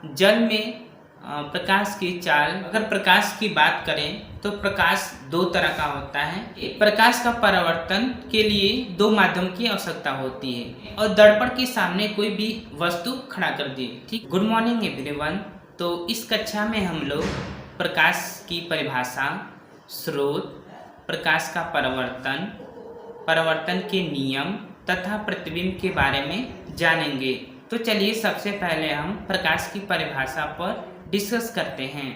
जल में प्रकाश की चाल। अगर प्रकाश की बात करें तो प्रकाश दो तरह का होता है। प्रकाश का परावर्तन के लिए दो माध्यम की आवश्यकता होती है और दर्पण के सामने कोई भी वस्तु खड़ा कर दी। ठीक। Good morning everyone. तो इस कक्षा में हम लोग प्रकाश की परिभाषा, स्रोत, प्रकाश का परावर्तन, परावर्तन के नियम तथा प्रतिबिंब के बारे में जानेंगे। तो चलिए सबसे पहले हम प्रकाश की परिभाषा पर डिस्कस करते हैं।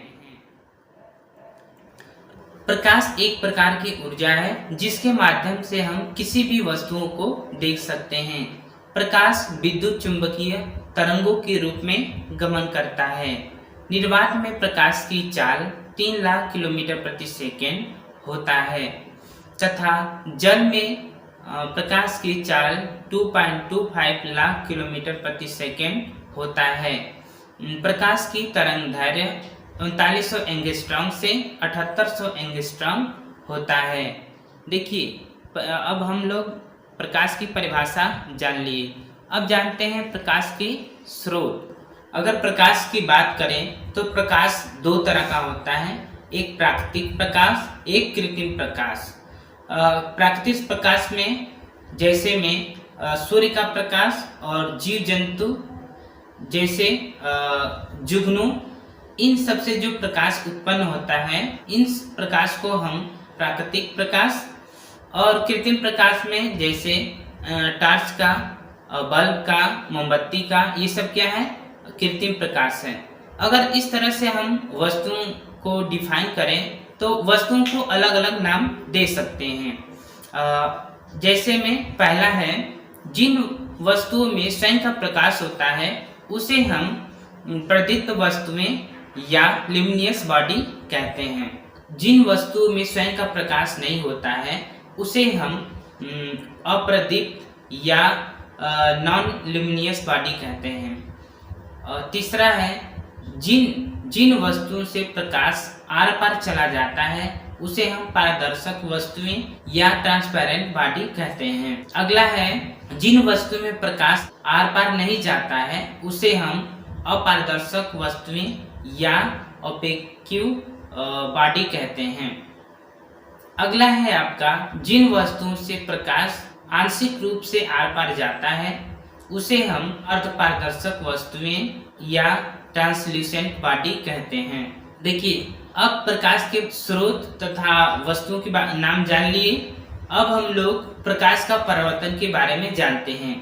प्रकाश एक प्रकार की ऊर्जा है जिसके माध्यम से हम किसी भी वस्तुओं को देख सकते हैं। प्रकाश विद्युत चुंबकीय तरंगों के रूप में गमन करता है। निर्वात में प्रकाश की चाल 3 लाख किलोमीटर प्रति सेकेंड होता है तथा जल में प्रकाश की चाल 2.25 लाख किलोमीटर प्रति सेकेंड होता है। प्रकाश की तरंग दैर्घ्य 3900 एंगस्ट्रॉम से 7800 एंगस्ट्रॉम होता है। देखिए, अब हम लोग प्रकाश की परिभाषा जान लिए। अब जानते हैं प्रकाश के स्रोत। अगर प्रकाश की बात करें तो प्रकाश दो तरह का होता है, एक प्राकृतिक प्रकाश, एक कृत्रिम प्रकाश। प्राकृतिक प्रकाश में जैसे में सूर्य का प्रकाश और जीव जंतु जैसे जुगनू, इन सबसे जो प्रकाश उत्पन्न होता है, इन प्रकाश को हम प्राकृतिक प्रकाश, और कृत्रिम प्रकाश में जैसे टार्च का, बल्ब का, मोमबत्ती का, ये सब क्या है, कृत्रिम प्रकाश है। अगर इस तरह से हम वस्तुओं को डिफाइन करें तो वस्तुओं को अलग अलग नाम दे सकते हैं। जैसे में पहला है, जिन वस्तुओं में स्वयं का प्रकाश होता है उसे हम प्रदीप्त वस्तुएं या ल्यूमिनियस बॉडी कहते हैं। जिन वस्तुओं में स्वयं का प्रकाश नहीं होता है उसे हम अप्रदीप्त या नॉन ल्यूमिनियस बॉडी कहते हैं। तीसरा है, जिन वस्तुओं से प्रकाश आर पार चला जाता है उसे हम पारदर्शक वस्तुएं या ट्रांसपेरेंट बॉडी कहते हैं। अगला है, जिन वस्तुओं में प्रकाश आर पार नहीं जाता है उसे हम अपारदर्शक वस्तुएं या ओपेक्यू बॉडी कहते हैं। अगला है आपका, जिन वस्तुओं से प्रकाश आंशिक रूप से आर पार जाता है उसे हम अर्धपारदर्शक वस्तुएं या ट्रांसल्यूसेंट बॉडी कहते हैं। देखिए, अब प्रकाश के स्रोत तथा वस्तुओं के नाम जान लिए। अब हम लोग प्रकाश का परावर्तन के बारे में जानते हैं।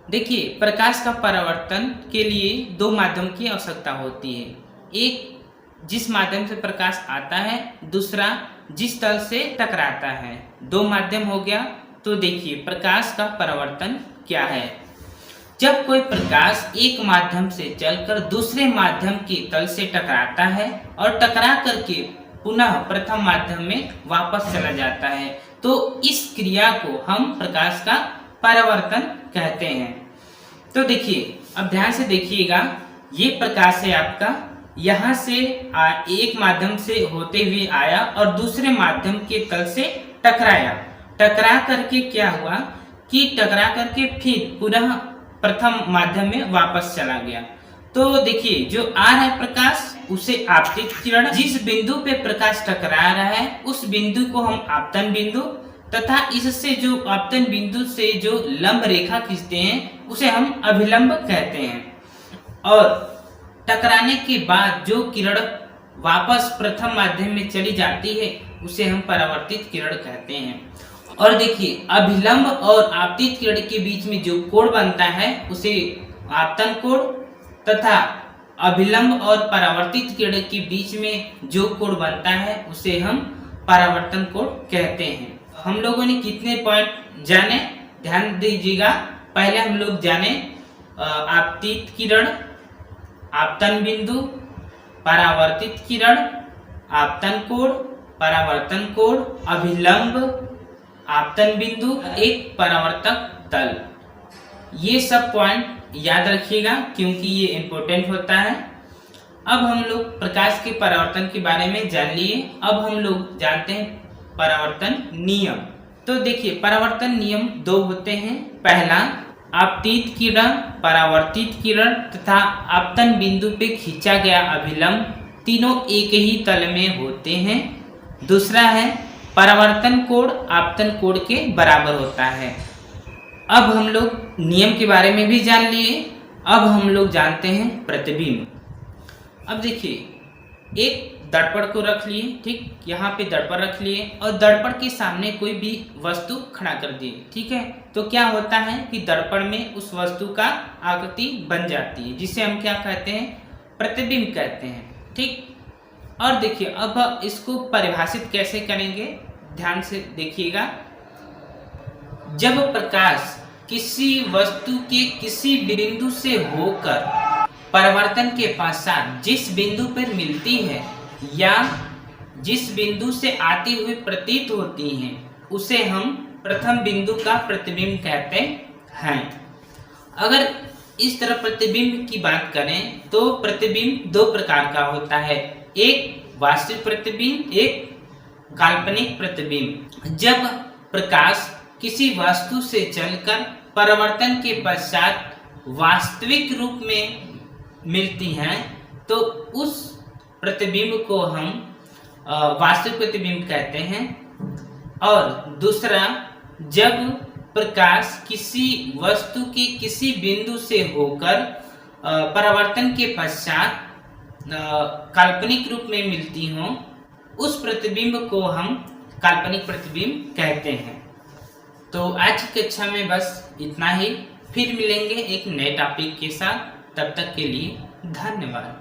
देखिए, प्रकाश का परावर्तन के लिए दो माध्यम की आवश्यकता होती है। एक जिस माध्यम से प्रकाश आता है, दूसरा जिस तल से टकराता है। दो माध्यम हो गया। तो देखिए, प्रकाश का परावर्तन क्या है। जब कोई प्रकाश एक माध्यम से चलकर दूसरे माध्यम के तल से टकराता है और टकरा करके पुनः प्रथम माध्यम में वापस चला जाता है तो इस क्रिया को हम प्रकाश का परावर्तन कहते हैं। तो देखिए, अब ध्यान से देखिएगा, ये प्रकाश है आपका, यहाँ से एक माध्यम से होते हुए आया और दूसरे माध्यम के तल से टकराया। टकरा करके क्या हुआ कि टकरा करके फिर पुनः प्रथम माध्यम में वापस चला गया। तो देखिए, जो आ रहा है प्रकाश उसे आपतित किरण, जिस बिंदु पे प्रकाश टकरा रहा है उस बिंदु को हम आपतन बिंदु, तथा इससे जो आपतन बिंदु से जो लंब रेखा खींचते हैं उसे हम अभिलंब कहते हैं। और टकराने के बाद जो किरण वापस प्रथम माध्यम में चली जाती है उसे हम परावर्तित किरण कहते हैं। और देखिए, अभिलंब और आपतित किरण के बीच में जो कोण बनता है उसे आपतन कोण, तथा अभिलंब और परावर्तित किरण के बीच में जो कोण बनता है उसे हम परावर्तन कोण कहते हैं। हम लोगों ने कितने पॉइंट जाने, ध्यान दीजिएगा। पहले हम लोग जाने आपतित किरण, आपतन बिंदु, परावर्तित किरण, आपतन कोण, परावर्तन कोण, अभिलंब, आपतन बिंदु, एक परावर्तक तल। ये सब पॉइंट याद रखिएगा क्योंकि ये इम्पोर्टेंट होता है। अब हम लोग प्रकाश के परावर्तन के बारे में जान लिए। अब हम लोग जानते हैं परावर्तन नियम। तो देखिए, परावर्तन नियम दो होते हैं। पहला, आपतित किरण, परावर्तित किरण तथा आपतन बिंदु पे खींचा गया अभिलंब तीनों एक ही तल में होते हैं। दूसरा है परावर्तन कोण आपतन कोण के बराबर होता है। अब हम लोग नियम के बारे में भी जान लिए। अब हम लोग जानते हैं प्रतिबिंब। अब देखिए, एक दर्पण को रख लिए, ठीक, यहाँ पे दर्पण रख लिए और दर्पण के सामने कोई भी वस्तु खड़ा कर दिए, ठीक है। तो क्या होता है कि दर्पण में उस वस्तु का आकृति बन जाती है, जिसे हम क्या कहते हैं, प्रतिबिंब कहते हैं, ठीक। और देखिए, अब इसको परिभाषित कैसे करेंगे, ध्यान से देखिएगा। जब प्रकाश किसी वस्तु के किसी बिंदु से होकर परावर्तन के पश्चात जिस बिंदु पर मिलती है या जिस बिंदु से आती हुई प्रतीत होती हैं, उसे हम प्रथम बिंदु का प्रतिबिंब कहते हैं। अगर इस तरह प्रतिबिंब की बात करें तो प्रतिबिंब दो प्रकार का होता है, एक वास्तविक प्रतिबिंब, एक काल्पनिक प्रतिबिंब। जब प्रकाश किसी वस्तु से चलकर परावर्तन के पश्चात वास्तविक रूप में मिलती हैं तो उस प्रतिबिंब को हम वास्तविक प्रतिबिंब कहते हैं। और दूसरा, जब प्रकाश किसी वस्तु के किसी बिंदु से होकर परावर्तन के पश्चात काल्पनिक रूप में मिलती हो, उस प्रतिबिंब को हम काल्पनिक प्रतिबिंब कहते हैं। तो आज की कक्षा में बस इतना ही। फिर मिलेंगे एक नए टॉपिक के साथ। तब तक के लिए धन्यवाद।